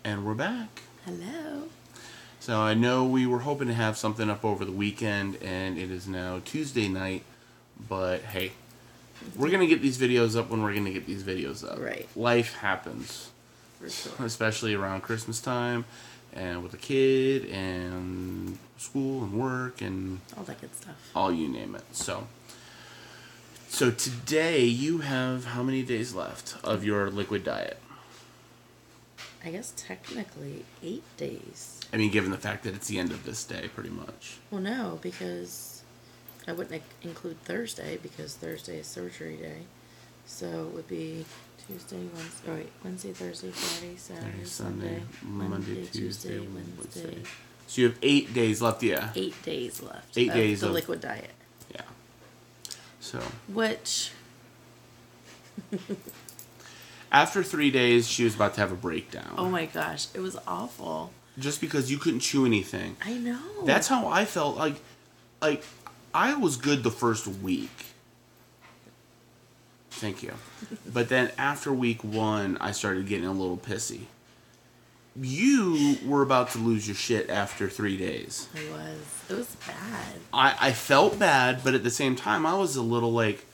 And we're back. Hello. So I know we were hoping to have something up over the weekend, and it is now Tuesday night. But hey, we're going to get these videos up when we're going to get these videos up. Right. Life happens. For sure. Especially around Christmas time, and with a kid, and school, and work, and all that good stuff. All you name it. So today you have how many days left of your liquid diet? I guess technically 8 days. I mean, given the fact that it's the end of this day, pretty much. Well, no, because I wouldn't include Thursday, because Thursday is surgery day. So it would be Wednesday, Thursday, Friday, Saturday, Sunday, Monday, Tuesday, Wednesday. So you have 8 days left, yeah. 8 days left. 8 days of the liquid diet. Yeah. So. Which. After 3 days, she was about to have a breakdown. Oh my gosh, it was awful. Just because you couldn't chew anything. I know. That's how I felt. Like I was good the first week. Thank you. But then after week 1, I started getting a little pissy. You were about to lose your shit after 3 days. I was. It was bad. I felt bad, but at the same time, I was a little like,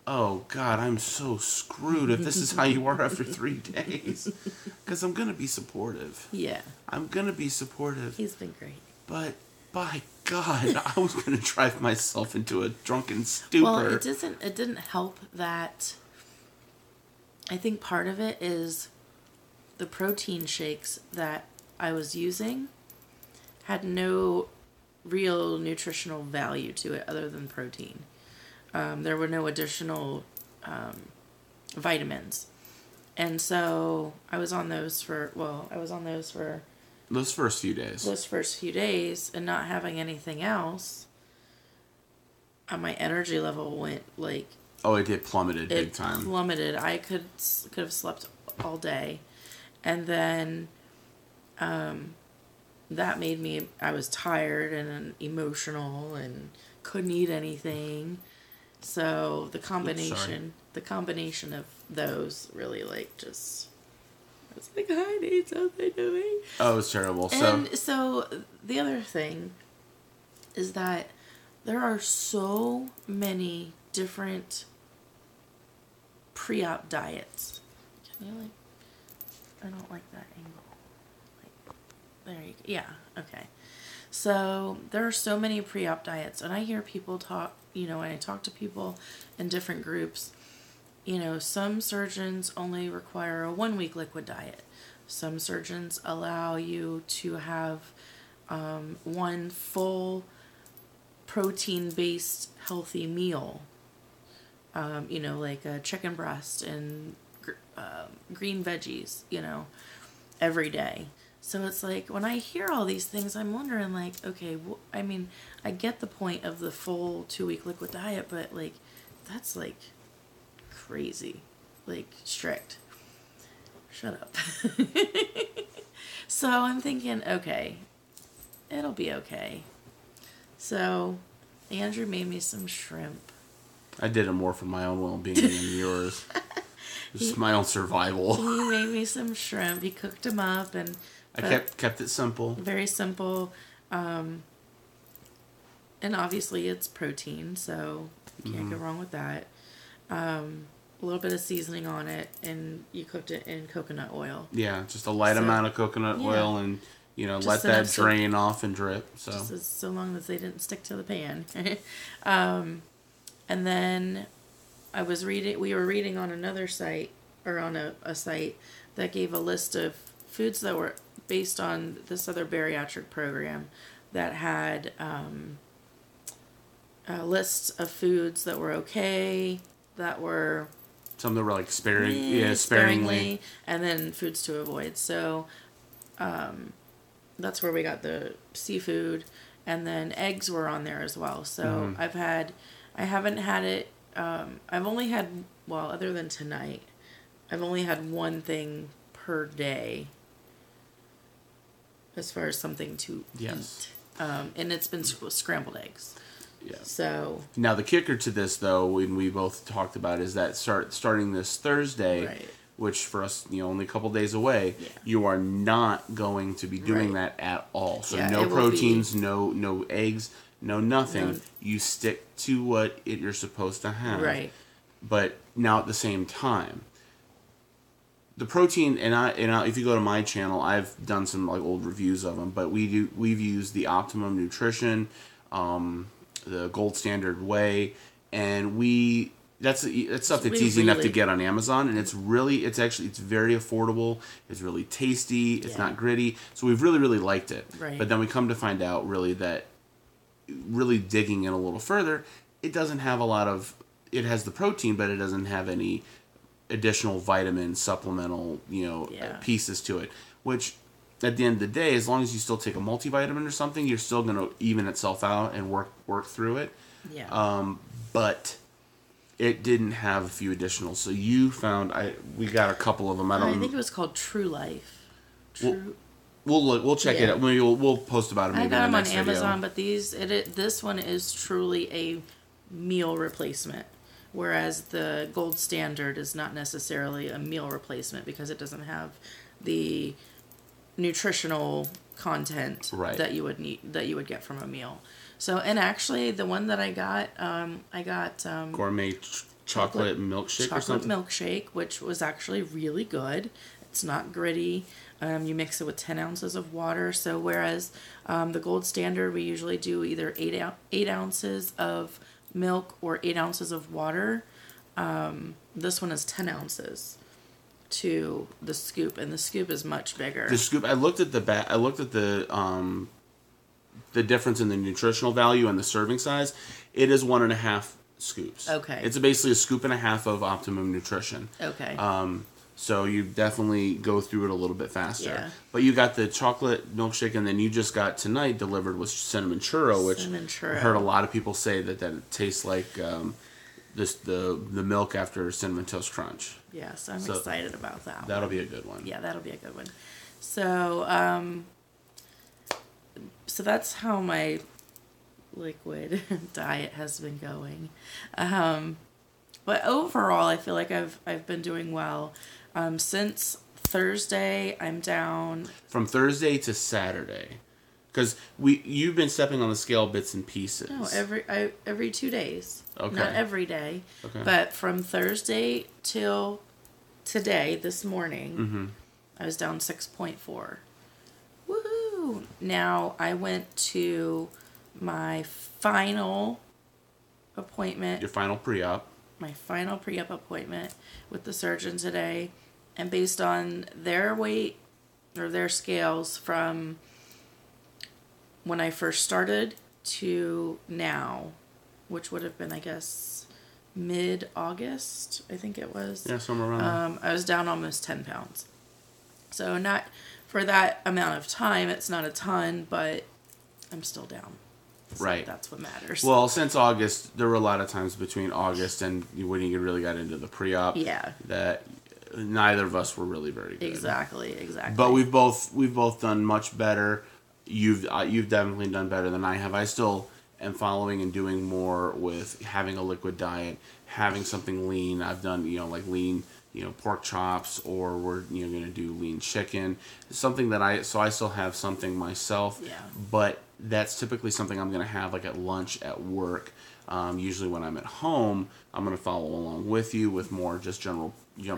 oh, God, I'm so screwed if this is how you are after 3 days. Because I'm going to be supportive. Yeah. I'm going to be supportive. He's been great. But, by God, I was going to drive myself into a drunken stupor. Well, it didn't help that I think part of it is the protein shakes that I was using had no real nutritional value to it other than protein. There were no additional vitamins. And so I was on those for those first few days. And not having anything else, my energy level went like... Oh, it did plummeted big time. It plummeted. I could have slept all day. And then that made me... I was tired and emotional and couldn't eat anything. So the combination of those really just... I was like, I need something to eat. Oh, it was terrible. And so the other thing is that there are so many different pre-op diets. Can you I don't like that angle. There you go. Yeah, okay. So there are so many pre-op diets, and I hear people talk, when I talk to people in different groups, some surgeons only require a 1-week liquid diet. Some surgeons allow you to have one full protein-based healthy meal. Like a chicken breast and green veggies, every day. So it's like, when I hear all these things, I'm wondering, like, okay, I get the point of the full 2-week liquid diet, but, that's, crazy. Strict. Shut up. So I'm thinking, okay, it'll be okay. So Andrew made me some shrimp. I did it more for my own well-being than yours. Just my own survival. He made me some shrimp. He cooked them up, and I kept it simple. Very simple. And obviously it's protein, so you can't go wrong with that. A little bit of seasoning on it, and you cooked it in coconut oil. Yeah, just a light amount of coconut oil, and let that drain off and drip. So long as they didn't stick to the pan. And then we were reading on another site, or on a site that gave a list of foods that were based on this other bariatric program that had lists of foods that were okay, that were... Some that were sparingly. And then foods to avoid. So that's where we got the seafood. And then eggs were on there as well. So I haven't had it... I've only had... Well, other than tonight, I've only had one thing per day as far as something to eat. And it's been scrambled eggs. Yeah. So now the kicker to this, though, when we both talked about, is that starting this Thursday, which for us, only a couple days away, Yeah. you are not going to be doing Right. that at all. So Yeah, no it will be- proteins, no eggs, no nothing. No. You stick to what you're supposed to have. Right. But now at the same time, the protein, if you go to my channel, I've done some like old reviews of them, but we've used the Optimum Nutrition, the Gold Standard Whey, and that's stuff that's easy enough to get on Amazon, and it's very affordable. It's really tasty. It's not gritty, so we've really liked it. Right. But then we come to find out that digging in a little further, it doesn't have a lot of. It has the protein, but it doesn't have any additional vitamin supplemental pieces to it, which at the end of the day, as long as you still take a multivitamin or something, you're still going to even itself out and work through it. But it didn't have a few additionals, so you found we got a couple of them. I think it was called True Life. We'll check it out. Maybe we'll post about it. Maybe I got in the them on next Amazon, video. but this one is truly a meal replacement. Whereas the Gold Standard is not necessarily a meal replacement because it doesn't have the nutritional content that you would get from a meal. So, and actually, the one that I got gourmet chocolate milkshake or something. Milkshake, which was actually really good. It's not gritty. You mix it with 10 ounces of water. So whereas the Gold Standard, we usually do either 8 ounces of milk or 8 ounces of water. This one is 10 ounces to the scoop, and the scoop is much bigger. The scoop. I looked at the difference in the nutritional value and the serving size. It is 1.5 scoops. Okay. It's basically a scoop and a half of Optimum Nutrition. Okay. So you definitely go through it a little bit faster. Yeah. But you got the chocolate milkshake, and then you just got tonight delivered with cinnamon churro, which I heard a lot of people say that it tastes like the milk after Cinnamon Toast Crunch. Yes, I'm excited about that. That'll be a good one. Yeah, that'll be a good one. So, so that's how my liquid diet has been going. But overall, I feel like I've been doing well. Since Thursday, I'm down. From Thursday to Saturday, because you've been stepping on the scale bits and pieces. No, every 2 days. Okay. Not every day. Okay. But from Thursday till today, this morning, I was down 6.4. Woohoo! Now I went to my final appointment. Your final pre-op. My final pre-op appointment with the surgeon today, and based on their weight or their scales from when I first started to now, which would have been, I guess, mid-August, I think it was. Yeah, somewhere around there. I was down almost 10 pounds. So not for that amount of time, it's not a ton, but I'm still down. So right. That's what matters. Well, since August, there were a lot of times between August and when you really got into the pre-op. Yeah. That neither of us were really very good. Exactly. But we've both done much better. You've definitely done better than I have. I still am following and doing more with having a liquid diet, having something lean. I've done like lean pork chops, or we're going to do lean chicken. Something that I still have something myself. Yeah. But that's typically something I'm going to have like at lunch at work. Usually when I'm at home, I'm going to follow along with you with more just general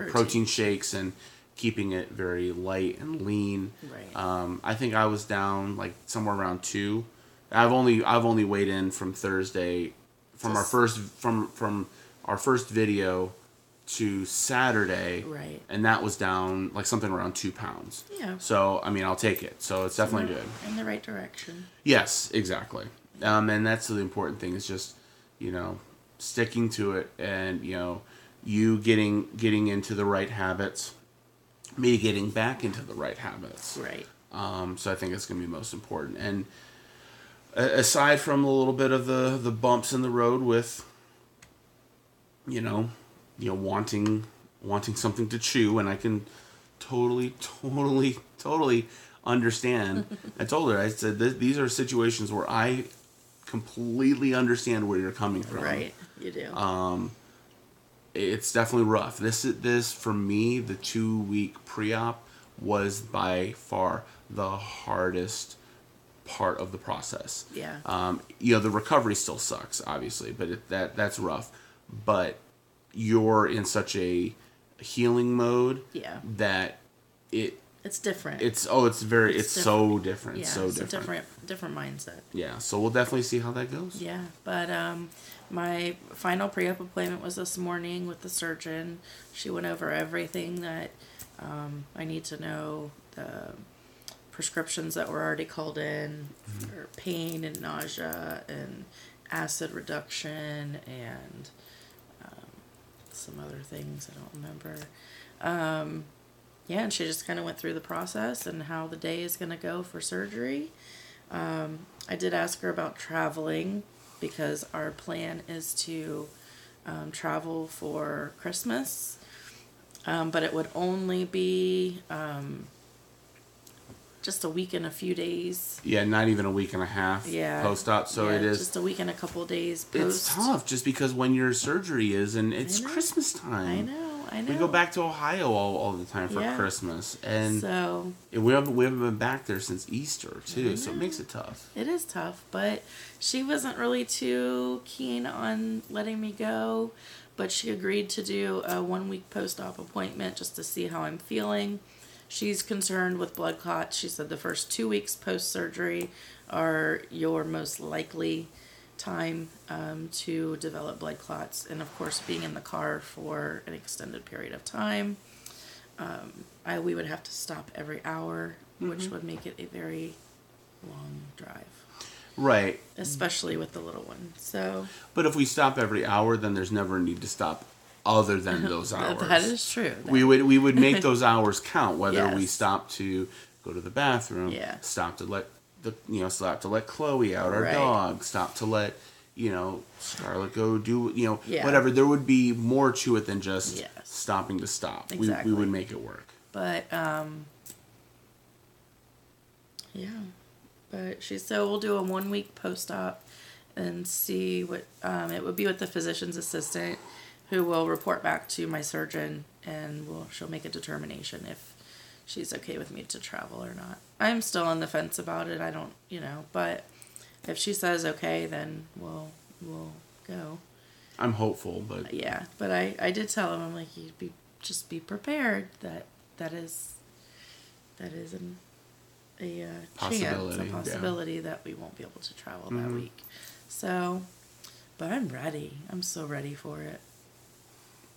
protein shakes and keeping it very light and lean. Right. I think I was down like somewhere around 2. I've only weighed in from Thursday from our first video to Saturday. Right. And that was down like something around 2 pounds. Yeah. So I mean, I'll take it. So it's definitely good. In the right direction. Yes, exactly. And that's the important thing is just sticking to it, and you getting into the right habits, me getting back into the right habits. Right. So I think it's going to be most important. And aside from a little bit of the bumps in the road with, wanting something to chew, and I can totally understand. I told her, I said, these are situations where I completely understand where you're coming from. Right, you do. it's definitely rough. This for me, the 2-week pre-op was by far the hardest part of the process. Yeah. The recovery still sucks, obviously, but that's rough. But you're in such a healing mode that it's different. It's so different. Yeah, so it's different. a different mindset. Yeah, so we'll definitely see how that goes. Yeah, but my final pre-op appointment was this morning with the surgeon. She went over everything that I need to know, the prescriptions that were already called in for pain and nausea and acid reduction and some other things I don't remember. Yeah, and she just kind of went through the process and how the day is going to go for surgery. I did ask her about traveling because our plan is to travel for Christmas, but it would only be just a week and a few days. Yeah, not even a week and a half post-op, so it is... just a week and a couple of days post. It's tough just because when your surgery is, and it's Christmas time. I know. We go back to Ohio all the time for Christmas, and so we haven't been back there since Easter too, so it makes it tough. It is tough, but she wasn't really too keen on letting me go, but she agreed to do a 1-week post-op appointment just to see how I'm feeling. She's concerned with blood clots. She said the first 2 weeks post-surgery are your most likely time to develop blood clots, and of course being in the car for an extended period of time, we would have to stop every hour, which would make it a very long drive, right, especially with the little one. So but if we stop every hour, then there's never a need to stop other than those hours. That is true. We would make those hours count, whether we stop to go to the bathroom, stop to let Chloe out, our dog, stop to let Scarlett go do whatever. There would be more to it than just stopping to stop. Exactly. We would make it work. But but she said we'll do a 1-week post-op and see what it would be with the physician's assistant, who will report back to my surgeon, and she'll make a determination if she's okay with me to travel or not. I'm still on the fence about it. I don't, but if she says okay, then we'll go. I'm hopeful, but yeah. But I did tell him, I'm like, just be prepared that is a possibility that we won't be able to travel that week. So, but I'm ready. I'm so ready for it.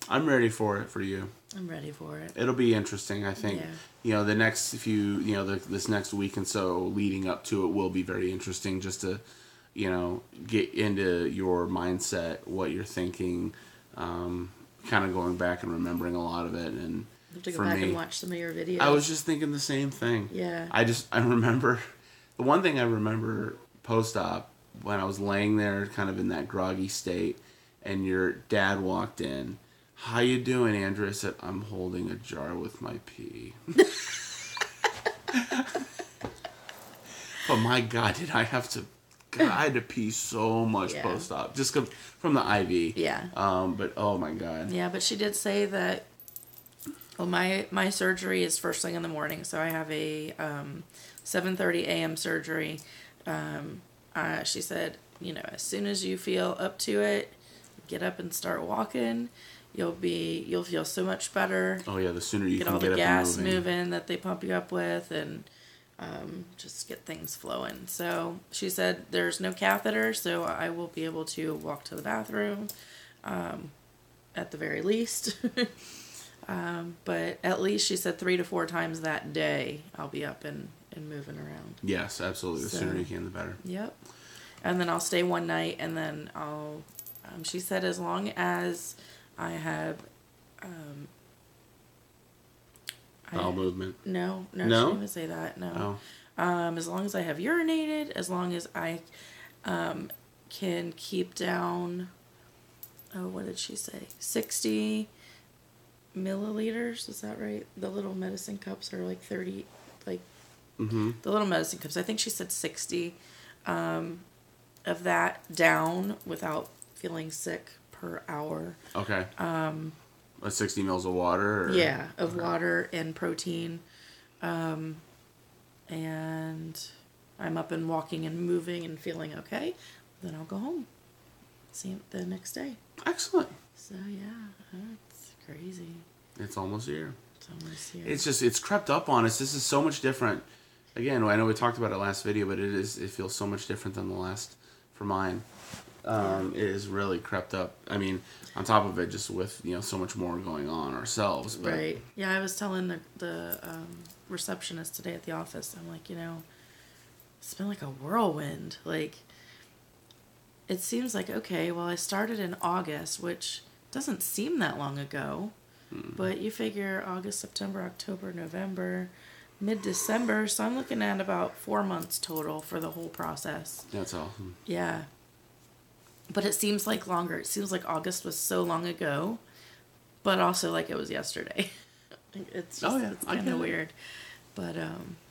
I'm ready for it for you. I'm ready for it. It'll be interesting, I think. Yeah. The next few, this next week and so leading up to it will be very interesting just to, get into your mindset, what you're thinking, kind of going back and remembering a lot of it. And you have to go back and watch some of your videos. I was just thinking the same thing. Yeah. I remember, the one thing I remember post-op, when I was laying there kind of in that groggy state, and your dad walked in. How you doing, Andrew? I said, I'm holding a jar with my pee. But my God, I had to pee so much post-op. Just from the IV. Yeah. But oh my God. Yeah, but she did say that, well, my surgery is first thing in the morning. So I have a 7:30 a.m. surgery. She said, as soon as you feel up to it, get up and start walking. You'll feel so much better. Oh yeah, the sooner you get can all get the up gas and moving that they pump you up with, and just get things flowing. So she said there's no catheter, so I will be able to walk to the bathroom, at the very least. But at least she said 3 to 4 times that day I'll be up and moving around. Yes, absolutely. The sooner you can, the better. Yep. And then I'll stay one night, and then I'll. She said as long as I have bowel movement. No, she didn't even say that. No. Oh. As long as I have urinated, as long as I can keep down. Oh, what did she say? 60 milliliters. Is that right? The little medicine cups are like 30. The little medicine cups. I think she said 60 of that down without feeling sick per hour. Okay. 60 mils of water? Or? Yeah, of water and protein. And I'm up and walking and moving and feeling okay. Then I'll go home. See it the next day. Excellent. So, yeah, it's crazy. It's almost here. It's almost here. It's crept up on us. This is so much different. Again, I know we talked about it last video, but it feels so much different than the last for mine. It has really crept up. I mean, on top of it, just with, so much more going on ourselves. But. Right. Yeah, I was telling the receptionist today at the office, I'm like, it's been like a whirlwind. Like, it seems like, okay, well, I started in August, which doesn't seem that long ago. But you figure August, September, October, November, mid-December. So I'm looking at about 4 months total for the whole process. That's awesome. Yeah. But it seems like longer. It seems like August was so long ago, but also like it was yesterday. It's just, it's kind of weird. But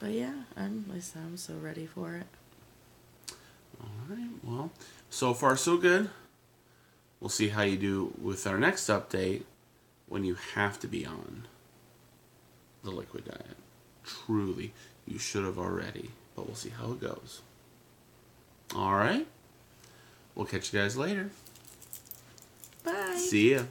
yeah, I'm so ready for it. All right. Well, so far so good. We'll see how you do with our next update when you have to be on the liquid diet. Truly, you should have already, but we'll see how it goes. All right. We'll catch you guys later. Bye. See ya.